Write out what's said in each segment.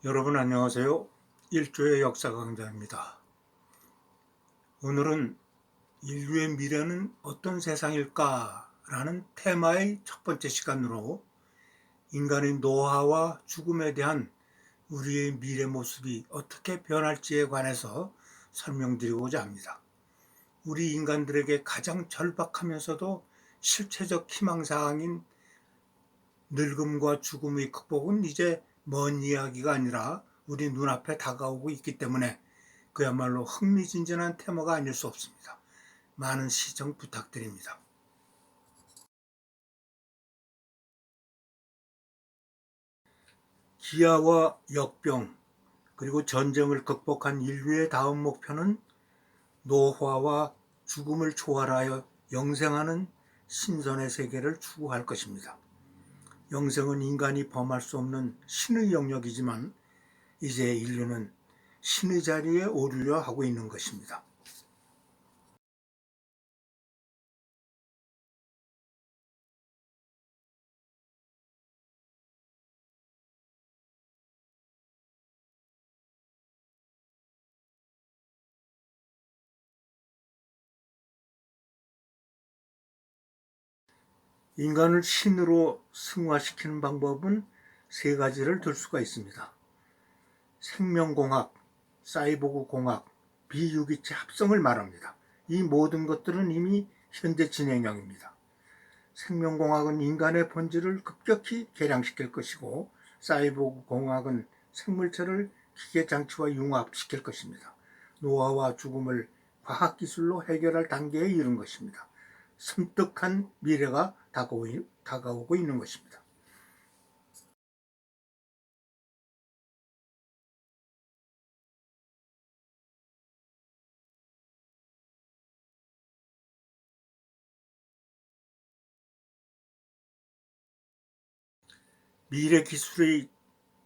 여러분 안녕하세요. 일조의 역사 강좌입니다. 오늘은 인류의 미래는 어떤 세상일까? 라는 테마의 첫 번째 시간으로 인간의 노화와 죽음에 대한 우리의 미래 모습이 어떻게 변할지에 관해서 설명드리고자 합니다. 우리 인간들에게 가장 절박하면서도 실체적 희망사항인 늙음과 죽음의 극복은 이제 먼 이야기가 아니라 우리 눈앞에 다가오고 있기 때문에 그야말로 흥미진진한 테마가 아닐 수 없습니다. 많은 시청 부탁드립니다. 기아와 역병 그리고 전쟁을 극복한 인류의 다음 목표는 노화와 죽음을 초월하여 영생하는 신선의 세계를 추구할 것입니다. 영생은 인간이 범할 수 없는 신의 영역이지만 이제 인류는 신의 자리에 오르려 하고 있는 것입니다. 인간을 신으로 승화시키는 방법은 세 가지를 들 수가 있습니다. 생명공학, 사이보그 공학, 비유기체 합성을 말합니다. 이 모든 것들은 이미 현재 진행형입니다. 생명공학은 인간의 본질을 급격히 개량시킬 것이고 사이보그 공학은 생물체를 기계장치와 융합시킬 것입니다. 노화와 죽음을 과학기술로 해결할 단계에 이른 것입니다. 섬뜩한 미래가 다가오고 있는 것입니다. 미래 기술의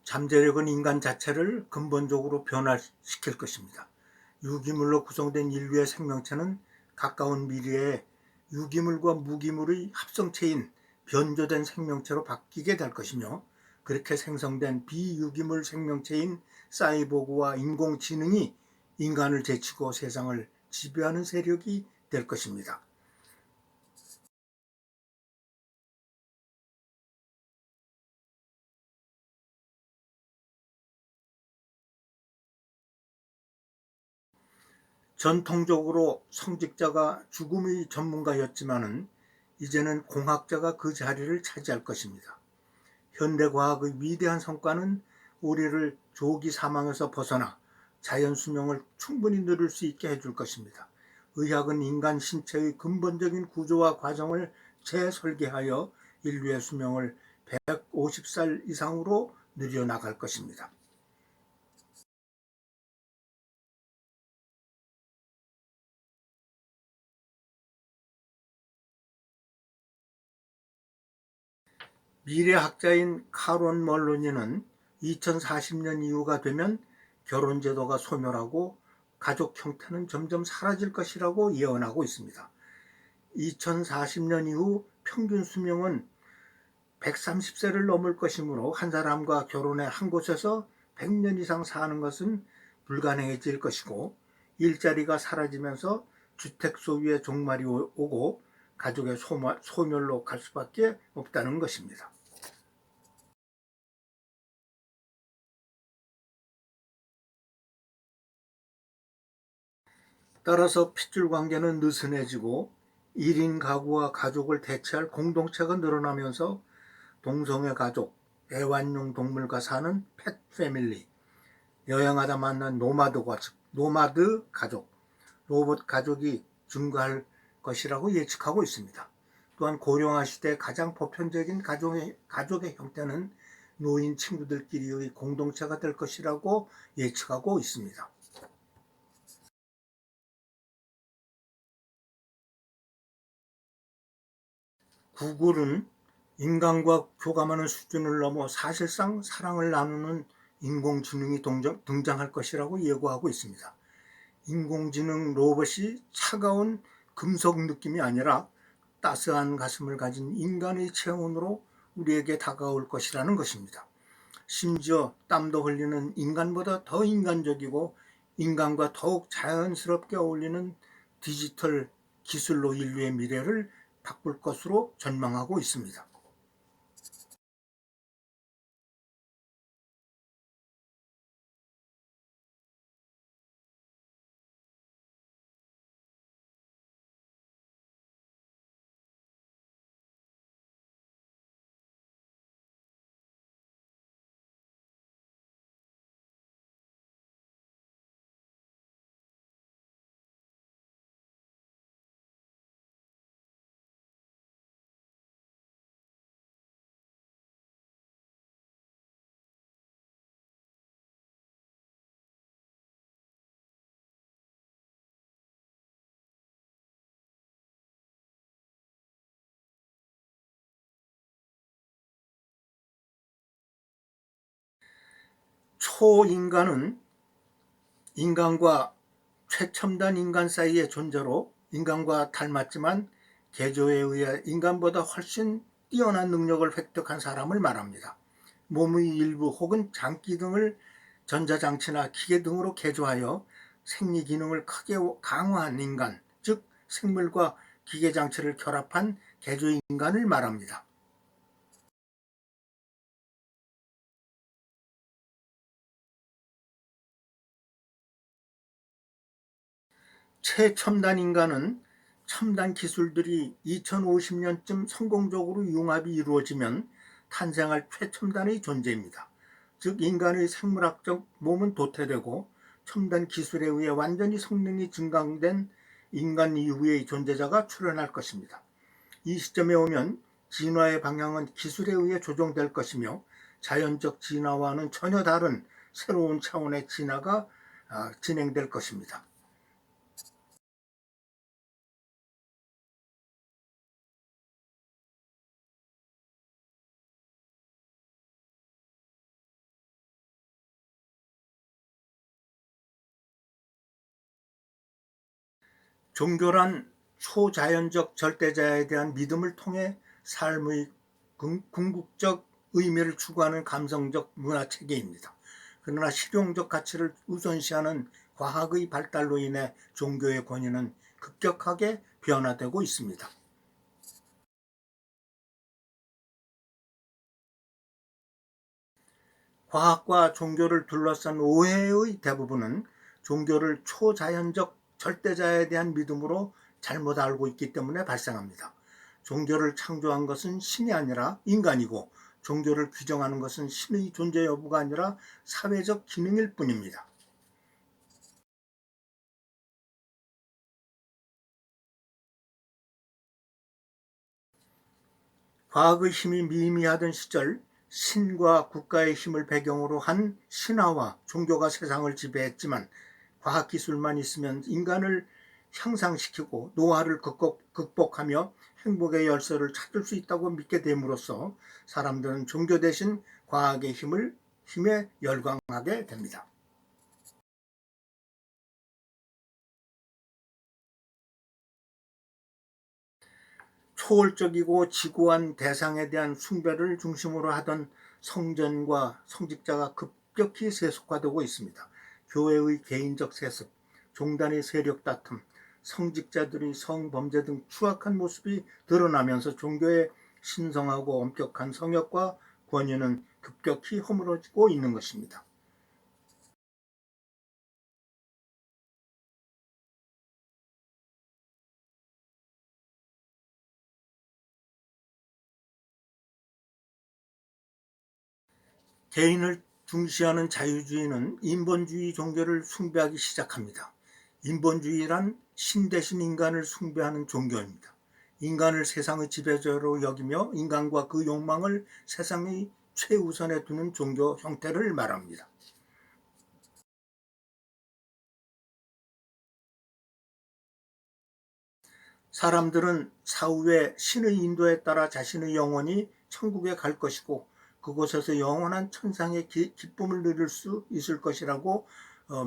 잠재력은 인간 자체를 근본적으로 변화시킬 것입니다. 유기물로 구성된 인류의 생명체는 가까운 미래에 유기물과 무기물의 합성체인 변조된 생명체로 바뀌게 될 것이며 그렇게 생성된 비유기물 생명체인 사이보그와 인공지능이 인간을 제치고 세상을 지배하는 세력이 될 것입니다. 전통적으로 성직자가 죽음의 전문가였지만은 이제는 공학자가 그 자리를 차지할 것입니다. 현대과학의 위대한 성과는 우리를 조기 사망에서 벗어나 자연 수명을 충분히 누릴 수 있게 해줄 것입니다. 의학은 인간 신체의 근본적인 구조와 과정을 재설계하여 인류의 수명을 150살 이상으로 늘려나갈 것입니다. 미래학자인 카론 멀로니는 2040년 이후가 되면 결혼 제도가 소멸하고 가족 형태는 점점 사라질 것이라고 예언하고 있습니다. 2040년 이후 평균 수명은 130세를 넘을 것이므로 한 사람과 결혼해 한 곳에서 100년 이상 사는 것은 불가능해질 것이고 일자리가 사라지면서 주택 소유의 종말이 오고 가족의 소멸로 갈 수밖에 없다는 것입니다. 따라서 핏줄 관계는 느슨해지고 1인 가구와 가족을 대체할 공동체가 늘어나면서 동성애 가족, 애완용 동물과 사는 펫 패밀리, 여행하다 만난 노마드 가족, 로봇 가족이 증가할 것이라고 예측하고 있습니다. 또한 고령화 시대 가장 보편적인 가족의 형태는 노인 친구들끼리의 공동체가 될 것이라고 예측하고 있습니다. 구글은 인간과 교감하는 수준을 넘어 사실상 사랑을 나누는 인공지능이 등장할 것이라고 예고하고 있습니다. 인공지능 로봇이 차가운 금속 느낌이 아니라 따스한 가슴을 가진 인간의 체온으로 우리에게 다가올 것이라는 것입니다. 심지어 땀도 흘리는 인간보다 더 인간적이고 인간과 더욱 자연스럽게 어울리는 디지털 기술로 인류의 미래를 바꿀 것으로 전망하고 있습니다. 초인간은 인간과 최첨단 인간 사이의 존재로 인간과 닮았지만 개조에 의해 인간보다 훨씬 뛰어난 능력을 획득한 사람을 말합니다. 몸의 일부 혹은 장기 등을 전자장치나 기계 등으로 개조하여 생리 기능을 크게 강화한 인간, 즉 생물과 기계 장치를 결합한 개조 인간을 말합니다. 최첨단 인간은 첨단 기술들이 2050년쯤 성공적으로 융합이 이루어지면 탄생할 최첨단의 존재입니다. 즉 인간의 생물학적 몸은 도태되고 첨단 기술에 의해 완전히 성능이 증강된 인간 이후의 존재자가 출현할 것입니다. 이 시점에 오면 진화의 방향은 기술에 의해 조정될 것이며 자연적 진화와는 전혀 다른 새로운 차원의 진화가 진행될 것입니다. 종교란 초자연적 절대자에 대한 믿음을 통해 삶의 궁극적 의미를 추구하는 감성적 문화체계입니다. 그러나 실용적 가치를 우선시하는 과학의 발달로 인해 종교의 권위는 급격하게 변화되고 있습니다. 과학과 종교를 둘러싼 오해의 대부분은 종교를 초자연적 절대자에 대한 믿음으로 잘못 알고 있기 때문에 발생합니다. 종교를 창조한 것은 신이 아니라 인간이고 종교를 규정하는 것은 신의 존재 여부가 아니라 사회적 기능일 뿐입니다. 과학의 힘이 미미하던 시절 신과 국가의 힘을 배경으로 한 신화와 종교가 세상을 지배했지만 과학기술만 있으면 인간을 향상시키고 노화를 극복하며 행복의 열쇠를 찾을 수 있다고 믿게 됨으로써 사람들은 종교 대신 과학의 힘에 열광하게 됩니다. 초월적이고 지고한 대상에 대한 숭배를 중심으로 하던 성전과 성직자가 급격히 세속화되고 있습니다. 교회의 개인적 세습, 종단의 세력 다툼, 성직자들의 성범죄 등 추악한 모습이 드러나면서 종교의 신성하고 엄격한 성역과 권위는 급격히 허물어지고 있는 것입니다. 개인을 중시하는 자유주의는 인본주의 종교를 숭배하기 시작합니다. 인본주의란 신 대신 인간을 숭배하는 종교입니다. 인간을 세상의 지배자로 여기며 인간과 그 욕망을 세상의 최우선에 두는 종교 형태를 말합니다. 사람들은 사후에 신의 인도에 따라 자신의 영혼이 천국에 갈 것이고 그곳에서 영원한 천상의 기쁨을 누릴 수 있을 것이라고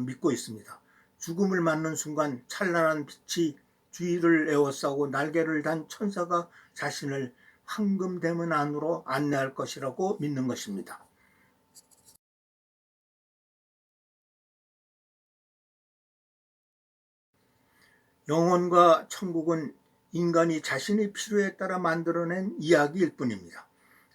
믿고 있습니다. 죽음을 맞는 순간 찬란한 빛이 주위를 에워싸고 날개를 단 천사가 자신을 황금대문 안으로 안내할 것이라고 믿는 것입니다. 영혼과 천국은 인간이 자신의 필요에 따라 만들어낸 이야기일 뿐입니다.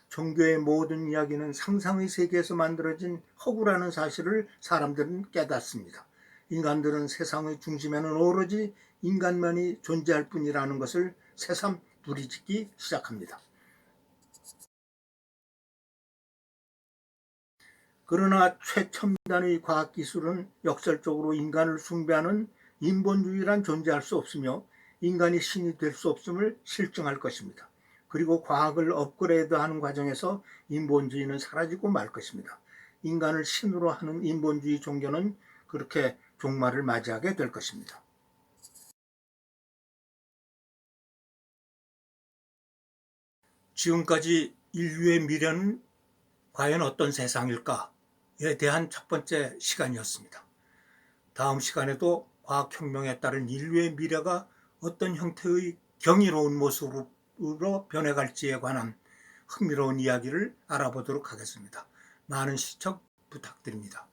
종교의 모든 이야기는 상상의 세계에서 만들어진 허구라는 사실을 사람들은 깨닫습니다. 인간들은 세상의 중심에는 오로지 인간만이 존재할 뿐이라는 것을 새삼 부리짓기 시작합니다. 그러나 최첨단의 과학기술은 역설적으로 인간을 숭배하는 인본주의란 존재할 수 없으며 인간이 신이 될 수 없음을 실증할 것입니다. 그리고 과학을 업그레이드하는 과정에서 인본주의는 사라지고 말 것입니다. 인간을 신으로 하는 인본주의 종교는 그렇게 종말을 맞이하게 될 것입니다. 지금까지 인류의 미래는 과연 어떤 세상일까에 대한 첫 번째 시간이었습니다. 다음 시간에도 과학혁명에 따른 인류의 미래가 어떤 형태의 경이로운 모습으로 변해갈지에 관한 흥미로운 이야기를 알아보도록 하겠습니다. 많은 시청 부탁드립니다.